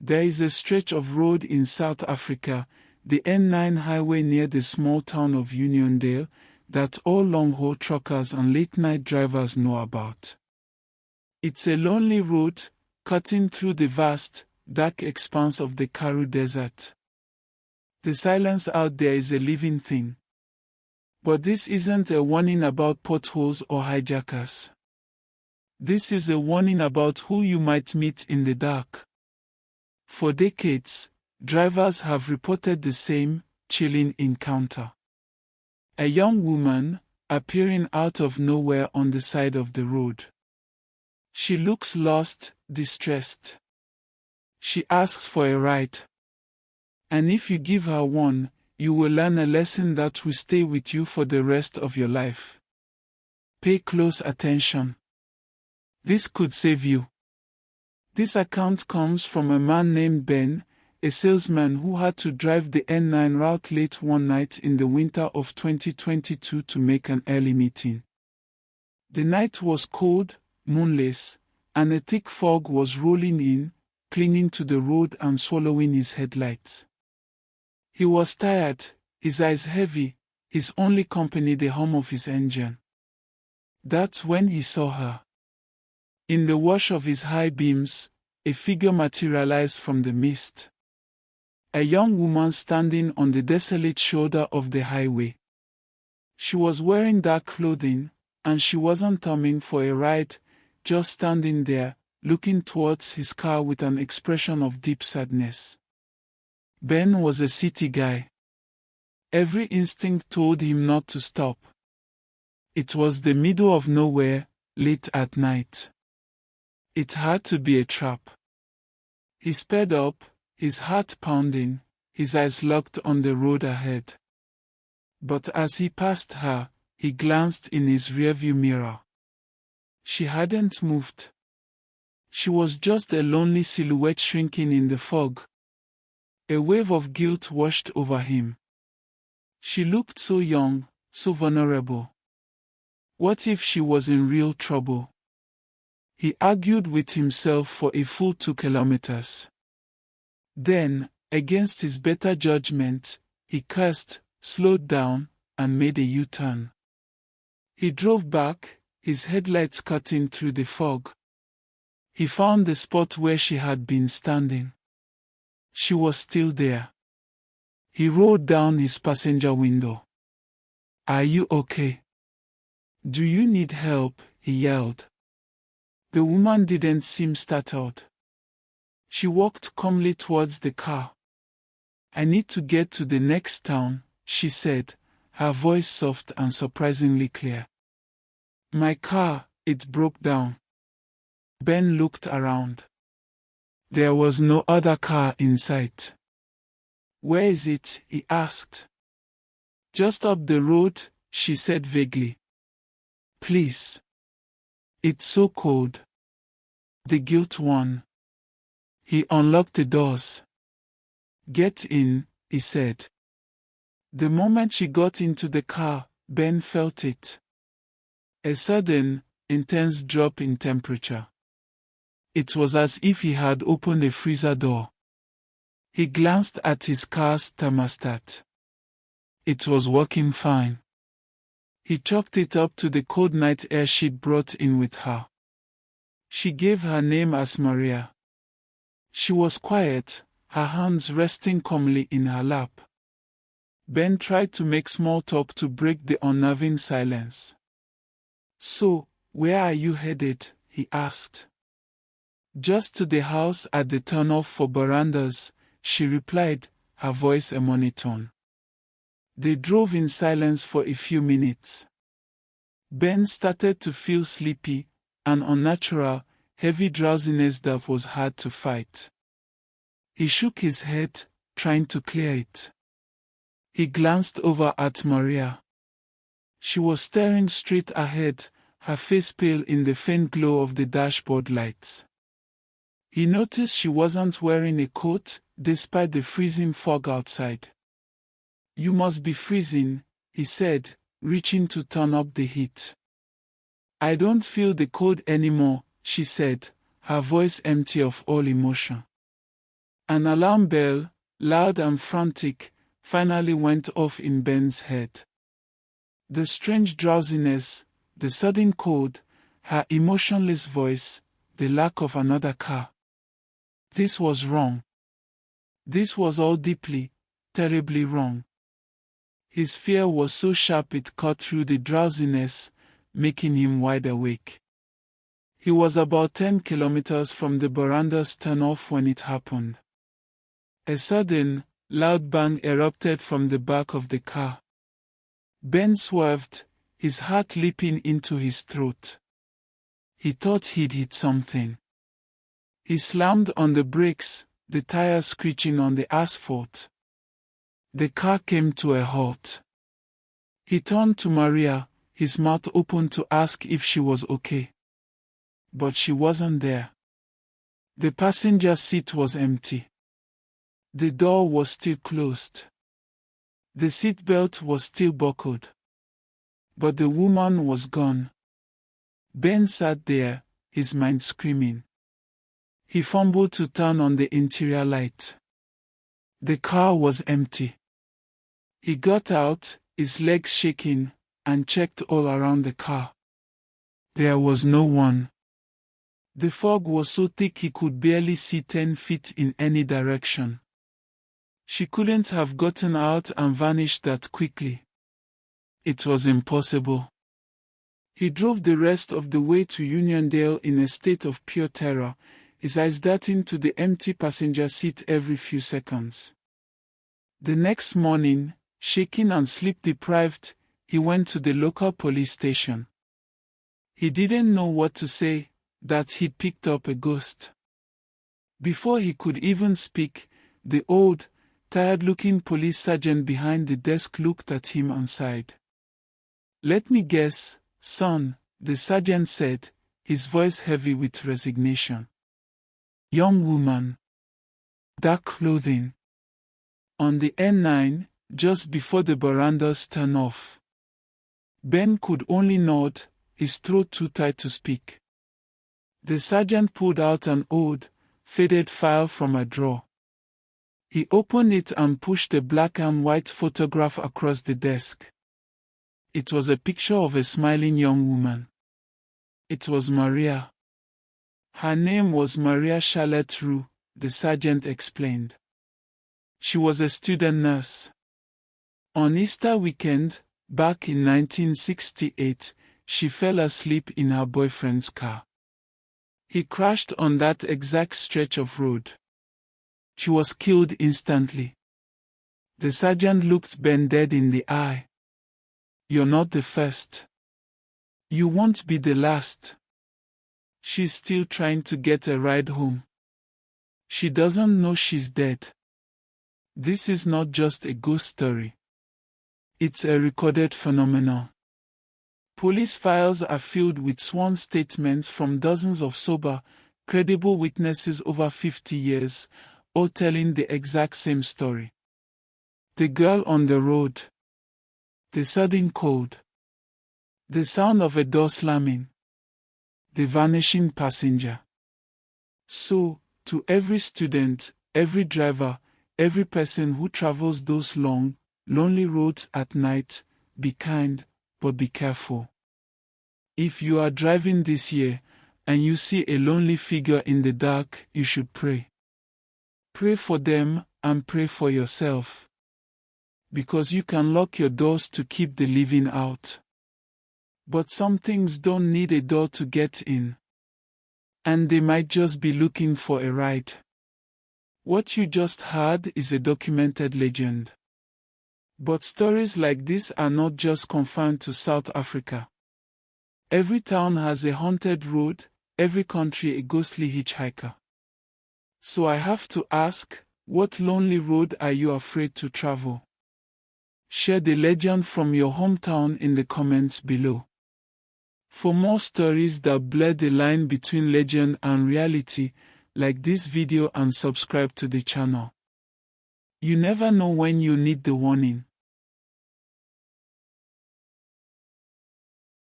There is a stretch of road in South Africa, the N9 highway near the small town of Uniondale, that all long-haul truckers and late-night drivers know about. It's a lonely road, cutting through the vast, dark expanse of the Karoo Desert. The silence out there is a living thing. But this isn't a warning about potholes or hijackers. This is a warning about who you might meet in the dark. For decades, drivers have reported the same chilling encounter. A young woman, appearing out of nowhere on the side of the road. She looks lost, distressed. She asks for a ride. And if you give her one, you will learn a lesson that will stay with you for the rest of your life. Pay close attention. This could save you. This account comes from a man named Ben, a salesman who had to drive the N9 route late one night in the winter of 2022 to make an early meeting. The night was cold, moonless, and a thick fog was rolling in, clinging to the road and swallowing his headlights. He was tired, his eyes heavy, his only company the hum of his engine. That's when he saw her. In the wash of his high beams, a figure materialized from the mist. A young woman standing on the desolate shoulder of the highway. She was wearing dark clothing, and she wasn't coming for a ride, just standing there, looking towards his car with an expression of deep sadness. Ben was a city guy. Every instinct told him not to stop. It was the middle of nowhere, late at night. It had to be a trap. He sped up, his heart pounding, his eyes locked on the road ahead. But as he passed her, he glanced in his rearview mirror. She hadn't moved. She was just a lonely silhouette shrinking in the fog. A wave of guilt washed over him. She looked so young, so vulnerable. What if she was in real trouble? He argued with himself for a full 2 kilometers. Then, against his better judgment, he cursed, slowed down, and made a U-turn. He drove back, his headlights cutting through the fog. He found the spot where she had been standing. She was still there. He rolled down his passenger window. "Are you okay? Do you need help?" he yelled. The woman didn't seem startled. She walked calmly towards the car. "I need to get to the next town," she said, her voice soft and surprisingly clear. "My car, it broke down." Ben looked around. There was no other car in sight. "Where is it?" he asked. "Just up the road," she said vaguely. "Please. It's so cold." The guilt won. He unlocked the doors. "Get in," he said. The moment she got into the car, Ben felt it. A sudden, intense drop in temperature. It was as if he had opened a freezer door. He glanced at his car's thermostat. It was working fine. He chalked it up to the cold night air she'd brought in with her. She gave her name as Maria. She was quiet, her hands resting calmly in her lap. Ben tried to make small talk to break the unnerving silence. "So, where are you headed?" he asked. "Just to the house at the turnoff for Barandas," she replied, her voice a monotone. They drove in silence for a few minutes. Ben started to feel sleepy, an unnatural, heavy drowsiness that was hard to fight. He shook his head, trying to clear it. He glanced over at Maria. She was staring straight ahead, her face pale in the faint glow of the dashboard lights. He noticed she wasn't wearing a coat, despite the freezing fog outside. "You must be freezing," he said, reaching to turn up the heat. "I don't feel the cold anymore," she said, her voice empty of all emotion. An alarm bell, loud and frantic, finally went off in Ben's head. The strange drowsiness, the sudden cold, her emotionless voice, the lack of another car. This was wrong. This was all deeply, terribly wrong. His fear was so sharp it cut through the drowsiness, making him wide awake. He was about 10 kilometers from the veranda's turnoff when it happened. A sudden, loud bang erupted from the back of the car. Ben swerved, his heart leaping into his throat. He thought he'd hit something. He slammed on the brakes, the tires screeching on the asphalt. The car came to a halt. He turned to Maria, his mouth open to ask if she was okay. But she wasn't there. The passenger seat was empty. The door was still closed. The seatbelt was still buckled. But the woman was gone. Ben sat there, his mind screaming. He fumbled to turn on the interior light. The car was empty. He got out, his legs shaking, and checked all around the car. There was no one. The fog was so thick he could barely see 10 feet in any direction. She couldn't have gotten out and vanished that quickly. It was impossible. He drove the rest of the way to Uniondale in a state of pure terror, his eyes darting to the empty passenger seat every few seconds. The next morning, shaking and sleep-deprived, he went to the local police station. He didn't know what to say, that he'd picked up a ghost. Before he could even speak, the old, tired-looking police sergeant behind the desk looked at him and sighed. "Let me guess, son," the sergeant said, his voice heavy with resignation. "Young woman. Dark clothing. On the N9, just before the veranda's turn off." Ben could only nod, his throat too tight to speak. The sergeant pulled out an old, faded file from a drawer. He opened it and pushed a black and white photograph across the desk. It was a picture of a smiling young woman. It was Maria. Her name was Maria Roux, the sergeant explained. She was a student nurse. On Easter weekend, back in 1968, she fell asleep in her boyfriend's car. He crashed on that exact stretch of road. She was killed instantly. The sergeant looked Ben dead in the eye. "You're not the first. You won't be the last. She's still trying to get a ride home. She doesn't know she's dead. This is not just a ghost story. It's a recorded phenomenon." Police files are filled with sworn statements from dozens of sober, credible witnesses over 50 years, all telling the exact same story. The girl on the road. The sudden cold. The sound of a door slamming. The vanishing passenger. So, to every student, every driver, every person who travels those long, lonely roads at night, be kind, but be careful. If you are driving this year, and you see a lonely figure in the dark, you should pray. Pray for them, and pray for yourself. Because you can lock your doors to keep the living out. But some things don't need a door to get in. And they might just be looking for a ride. What you just heard is a documented legend. But stories like this are not just confined to South Africa. Every town has a haunted road, every country a ghostly hitchhiker. So I have to ask, what lonely road are you afraid to travel? Share the legend from your hometown in the comments below. For more stories that blur the line between legend and reality, like this video and subscribe to the channel. You never know when you need the warning.